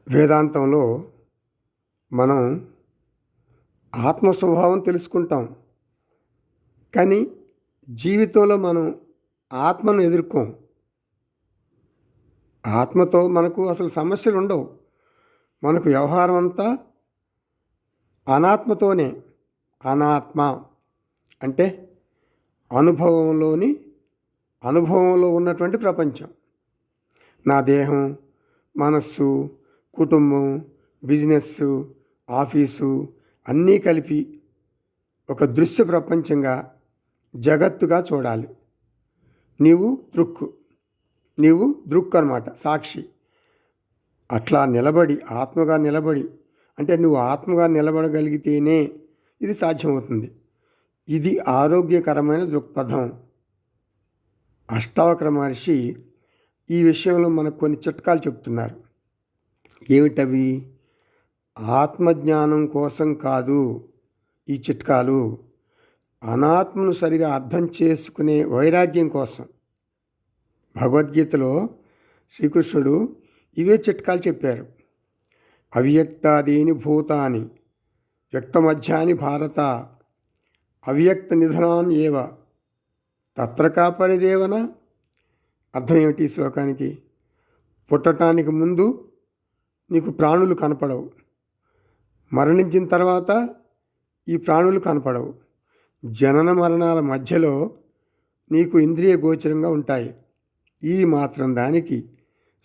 వేదాంతంలో మనం ఆత్మ స్వభావం తెలుసుకుంటాం. కానీ జీవితంలో మనం ఆత్మను ఎదుర్కోం. ఆత్మతో మనకు అసలు సమస్యలు ఉండవు. మనకు వ్యవహారం అంతా అనాత్మతోనే. అనాత్మ అంటే అనుభవంలో ఉన్నటువంటి ప్రపంచం. నా దేహం, మనస్సు, కుటుంబం, బిజినెస్సు, ఆఫీసు అన్నీ కలిపి ఒక దృశ్య ప్రపంచంగా, జగత్తుగా చూడాలి. నీవు దృక్ అన్నమాట, సాక్షి. అట్లా నిలబడి, ఆత్మగా నిలబడి, అంటే నువ్వు ఆత్మగా నిలబడగలిగితేనే ఇది సాధ్యమవుతుంది. ఇది ఆరోగ్యకరమైన దృక్పథం. అష్టావక్ర మహర్షి ఈ విషయంలో మనకు కొన్ని చిట్కాలు చెప్తున్నారు. ఏమిటవి? ఆత్మజ్ఞానం కోసం కాదు ఈ చిట్కాలు, అనాత్మను సరిగా అర్థం చేసుకునే వైరాగ్యం కోసం. భగవద్గీతలో శ్రీకృష్ణుడు ఇవే చిట్కాలు చెప్పారు. అవ్యక్తాదీని భూతాని వ్యక్తమధ్యాని భారత అవ్యక్త నిధనాన్ ఏవ తత్ర కా పరిదేవన. అర్థం ఏమిటి ఈ శ్లోకానికి? పుట్టటానికి ముందు నీకు ప్రాణులు కనపడవు, మరణించిన తర్వాత ఈ ప్రాణులు కనపడవు. జనన మరణాల మధ్యలో నీకు ఇంద్రియ గోచరంగా ఉంటాయి. ఈ మాత్రం దానికి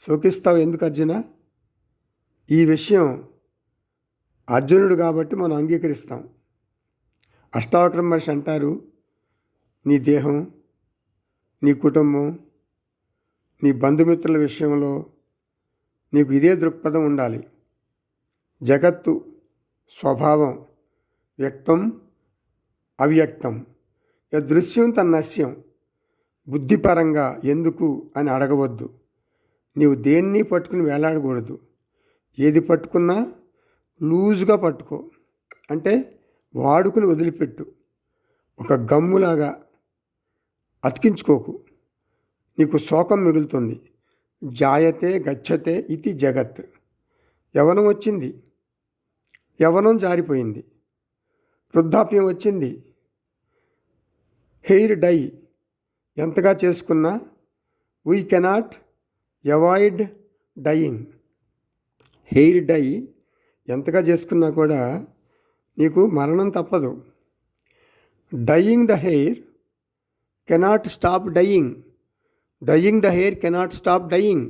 శోకిస్తావు ఎందుకు అర్జున? ఈ విషయం అర్జునుడు కాబట్టి మనం అంగీకరిస్తాం. అష్టావక్ర మహర్షి అంటారు, నీ దేహం, నీ కుటుంబం, నీ బంధుమిత్రుల విషయంలో నీకు ఇదే దృక్పథం ఉండాలి. జగత్తు స్వభావం వ్యక్తం అవ్యక్తం, యదృశ్యం తన్నశ్యం. బుద్ధిపరంగా ఎందుకు అని అడగవద్దు. నీవు దేన్ని పట్టుకుని వేలాడకూడదు. ఏది పట్టుకున్నా లూజుగా పట్టుకో, అంటే వాడుకుని వదిలిపెట్టు. ఒక గమ్ములాగా అతికించుకోకు, నీకు శోకం మిగులుతుంది. జాయతే గచ్చతే ఇది జగత్. యవనం వచ్చింది, యవనం జారిపోయింది. వృద్ధాప్యం వచ్చింది, హెయిర్ డై ఎంతగా చేసుకున్నా we cannot avoid dying. Hair dye ఎంతగా చేసుకున్నా కూడా నీకు మరణం తప్పదు. Dying the hair cannot stop dying. Dying the hair cannot stop dying.